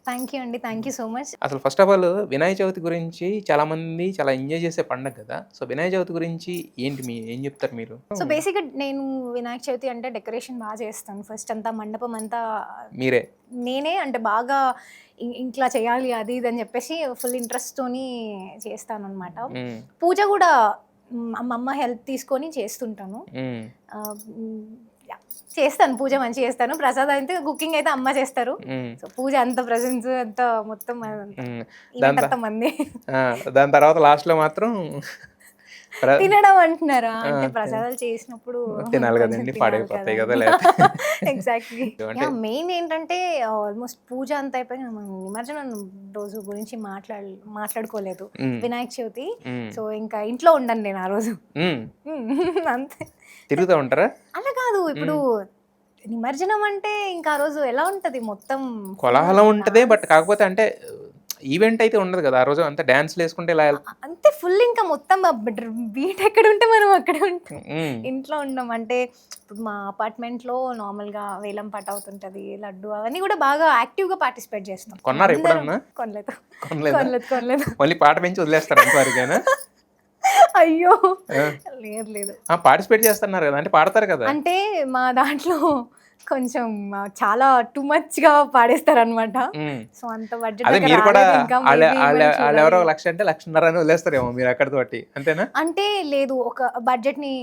Thank you అండి. Thank you so much. అసలు first of all Vinayaka Chavithi గురించి చాలామంది చాలా ఎంజాయ్ చేసే పండగ కదా! సో, వినాయక చవితి గురించి ఏంటి ఏం చెప్తారు మీరు? బేసిక్‌గా నేను వినాయక చవితి అంటే డెకరేషన్ చేస్తాను. ఫస్ట్ అంతా మండపం అంతా మీరే. నేనే అంటే బాగా ఇట్లా చేయాలి అది ఇది అని చెప్పేసి ఫుల్ ఇంట్రెస్ట్‌తోని చేస్తాననమాట. హ్మ్. పూజ గూడా మా అమ్మ హెల్ప్ తీసుకొని చేస్తుంటాను. హ్మ్. యాహ్! చేస్తాను. పూజ మంచిగా చేస్తాను. ప్రసాదం అయితే కుకింగ్ అయితే అమ్మ చేస్తారు. హ్మ్. సో, పూజ అంత ప్రెజెన్స్ అంతా మొత్తం హ్మ్. దాని ఈవెంట్ త అంతా మందే. ఆ! దాని తర్వాత లాస్ట్‌లో మాత్రం ప్ర తినడం అంటున్నారా? ఆ! అంటే ప్రసాదాలు చేసినప్పుడు తినాలి కొంచెం గదండీ! తినాలి పాడైపోతాయి గదా! కదండీ! లేతే. ఎగ్జాక్ట్‌లీ. అంటే యాహ్! మెయిన్ ఏంటంటే ఆల్మోస్ట్ పూజ అంతా అయిపోయిన నిమజ్జనం రోజు గురించి మాట్లాడుకోలేదు. హ్మ్. వినాయక చవితి. హ్మ్. సో, ఇంకా ఇంట్లో ఉండను నేను ఆ రోజు. హ్మ్. అంతే. తిరుగుతా ఉంటారా? అలా కాదు. ఇప్పుడు హ్మ్. నిమజ్జనం అంటే ఇంకా ఆ రోజు ఎలా ఉంటది మొత్తం ఫుల్ కోలాహలం ఉంటది. But dance. కాకపోతే అంటే ఈవెంట్ అయితే ఉండదు గదా! ఆ రోజు అంతా డాన్స్‌లేసుకుంటే ఇలా అంతే ఫుల్ ఇంకా మొత్తం బీట్ ఎక్కడుంటే మనం అక్కడే ఉంటాం. హ్మ్. ఇంట్లో ఉండం. అంటే ఇప్పుడు మా అపార్ట్మెంట్‌లో నార్మల్‌గా వేలం పాట అవుతుంటది. లడ్డు అవన్నీ గూడా బాగా యాక్టివ్‌గా పార్టిసిపేట్ చేస్తాం. కొన్నారా అందరం ఎప్పుడన్నా? కొనలేదు. కొనలేదా? కొనలేదు. మళ్ళీ పాట పెంచి వదిలేస్తారా అంతవరకేనా? అయ్యో! ఆ! లేదు లేదు. ఆ! పార్టిసిపేట్ చేస్తున్నారు గదా! అంటే పాడతారు కదా! అంటే మా దాంట్లో కొంచెం చాలా టూ మచ్‌గా పాడేస్తారనమాట. హ్మ్. సో, అంత బడ్జెట్ అదే దాకా మీరు కూడా రాలేదు ఇంకా. మేబీ మనం ఆళ్ళెవరో చూడాలి. 1,00,000 అంటే 1,50,000 అని వదిలేస్తారేమో మీరు అక్కడితోటి. అంతేనా? అంటే లేదు.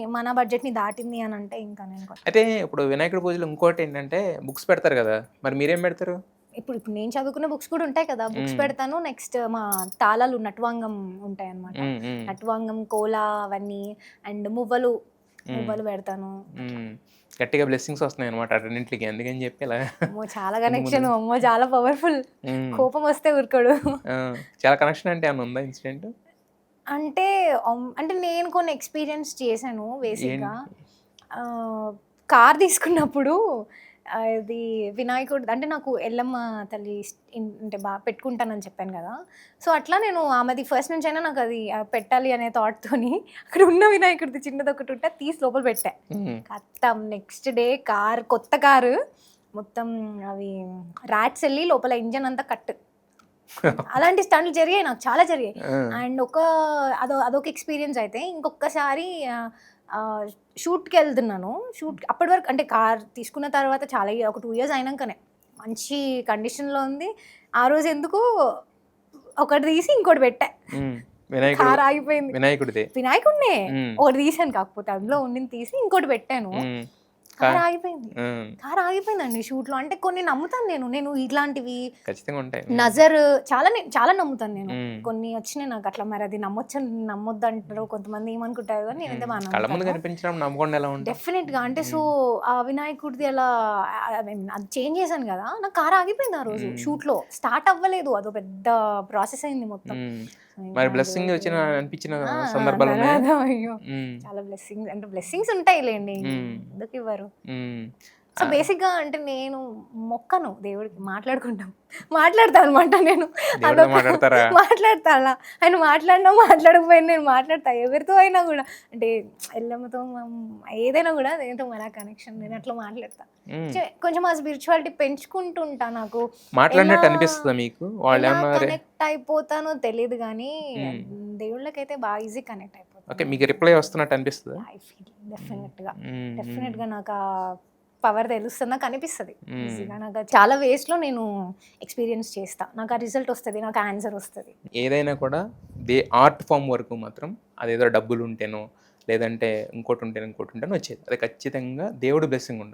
మన బడ్జెట్‌ని దాటింది అనంటే ఇంకా నేను అయితే ఇప్పుడు వినాయకుడి పూజలో ఇంకోటేంటంటే బుక్స్ పెడతారు గదా! మరి మీరేం పెడతారు? ఇప్పుడు నేను చదువుకున్న బుక్స్ కూడా ఉంటాయి కదా! బుక్స్ హ్మ్. పెడతాను. నెక్స్ట్ మా తాళాలు నటవాంగం ఉంటాయన్నమాట. హ్మ్. హ్మ్. నటవాంగం, కోలా అవన్నీ అండ్ మువ్వలు, హ్మ్. మువ్వలు పెడతాను. అట్లా. హ్మ్. గట్టిగా బ్లెస్సింగ్స్ వస్తున్నాయన్నమాట అటన్నింటికి. అందుకని చెప్పి ఇలా అమ్మో! చాలా ముందు ముందు కనెక్షన్. అమ్మో! చాలా పవర్‌ఫుల్. హ్మ్. కోపం వస్తే ఊరుకోడు. ఆ! చాలా కనెక్షన్ అంటే ఏమన్నా ఉందా ఇన్సిడెంట్? అంటే అంటే నేను కొన్ని ఎక్స్‌పీరియన్స్ చేశాను బేసిక్‌గా. ఏంటి? ఆహ్, కార్ తీసుకున్నప్పుడు ఇది వినాయకుడు అంటే నాకు ఎల్లమ్మ తల్లి అంటే పెట్టుకుంటానని చెప్పాను గదా! సో, అట్లా నేను ఆమెది ఫస్ట్ నుంచైనా నాకది పెట్టాలి అనే థాట్‌తోని అక్కడ ఉన్న వినాయకుడిది చిన్నదొకటుంటే అది తీసి లోపల పెట్టా. హ్మ్. ఖతం నెక్స్ట్ డే కొత్త కారు మొత్తం అవి రాట్స్ ఎళ్లి లోపల ఇంజిన్ అంతా కట్. అలాంటి స్టంట్లు జరిగాయి నాకు చాలా జరిగాయి. ఆ! అండ్ అదొక ఎక్స్‌పీరియన్స్ అయితే ఇంకొకసారి ఆహ్, ఆహ్, షూట్‌కెళ్తున్నాను. అప్పటి వరకు అంటే కార్ తీసుకున్న తర్వాత చాలా ఒక 2 ఇయర్స్ అయినంకనే మంచి కండిషన్‌లో ఉంది. ఆ రోజు ఎందుకో ఒకటి తీసి ఇంకోటి పెట్టా. హ్మ్. వినాయకుడు కార్ ఆగిపోయింది. వినాయకుడిదే. వినాయకుడినే. హ్మ్. ఒకటి తీసాను కాకపోతే అందులో ఉండింది తీసి ఇంకోటి పెట్టాను. హ్మ్. కా కార్ ఆగిపోయింది. హ్మ్. కార్ ఆగిపోయిందండి షూట్‌లో. అంటే కొన్ని నమ్ముతాను నేను. నేను ఇట్లాంటివి ఖచ్చితంగా ఉంటాయి. హ్మ్. నజర్ చాలా నమ్ముతాను నేను. హ్మ్. కొన్ని వచ్చినాయి నాకట్లా మరది నమ్మొద్దంటారు. కొంతమంది ఏమనుకుంటారో గానీ నేనైతే హ్మ్. కళ్ళ ముందు నమ్ముతాను. కనిపించినప్పుడు నమ్మకుండా ఎలా ఉంటాం? డెఫినిట్‌గా. అంటే సో, హ్మ్. ఆ వినాయకుడిది అలా ఐ మీన్ అది చేంజ్ చేశాను గదా! నా కార్ ఆగిపోయింది ఆ రోజు హ్మ్. షూట్‌లో. స్టార్ట్ అవ్వలేదు. అదో పెద్ద ప్రాసెస్ అయింది మొత్తం. హ్మ్. సో, ఇంకా మరి బ్లెస్సింగ్ దేవుడికి వచ్చిన అనిపించిన ఆ! ఆ! సందర్భాలున్నాయా? తర్వాత అయ్యో! హ్మ్. చాలా బ్లెస్సింగ్స్ అంటే బ్లెస్సింగ్స్ ఉంటాయిలెండి. హ్మ్. ఎందుకివ్వరు? హ్మ్. సో, ఆ! బేసిక్‌గా అంటే నేను మొక్కను దేవుడికి మాట్లాడుకుంటాం. మాట్లాడతా అనమాట నేను. దేవుడితో అదొక మాట్లాడతారా? మాట్లాడతా అలా. ఆయన మాట్లాడినా, మాట్లాడకపోయినా నేను మాట్లాడతా. ఎవరితో అయినా గూడా. అంటే ఎల్లమ్మతో ఏదైనా గూడా దేనితో మన కనెక్షన్ నేను అట్లా మాట్లాడతా. హ్మ్. కొంచెం ఆ స్పిరిచువాలిటీ పెంచుకుంటూ ఉంటా. నాకు ఎలా, మాట్లాడినట్టు అనిపిస్తదా మీకు? ఎలా వాళ్ళేమన్నా కనెక్ట్ అయిపోతానో తెలీదు గానీ, హ్మ్. దేవుళ్ళకైతే బాగా ఈజీ కనెక్ట్ ఓకే. అయిపోతాను మీకు నేను. రిప్లై వస్తున్నట్టు అనిపిస్తదా? ఐ ఫీల్ హ్మ్. డెఫినిట్‌గా. హ్మ్. హ్మ్. డెఫినిట్‌గా నాకా పవర్ తెలుస్తది. నాకనిపిస్తది హ్మ్. ఈజీగా. చాలా వేస్‌లో నేను ఎక్స్‌పీరియన్స్ చేస్తా. నాకు ఆ రిజల్ట్ ఒస్తది. నాకు ఆన్సర్ ఒస్తది. ఏదైనా కూడా ఆర్ట్ ఫార్మ్ వరకు మాత్రం అదేదో డబ్బులుంటేనో, లేదంటే ఇంకోటుంటేనో, ఇంకోటుంటేనో వచ్చేది. అది ఖచ్చితంగా దేవుడి బ్లెస్సింగ్ ఉండాలి.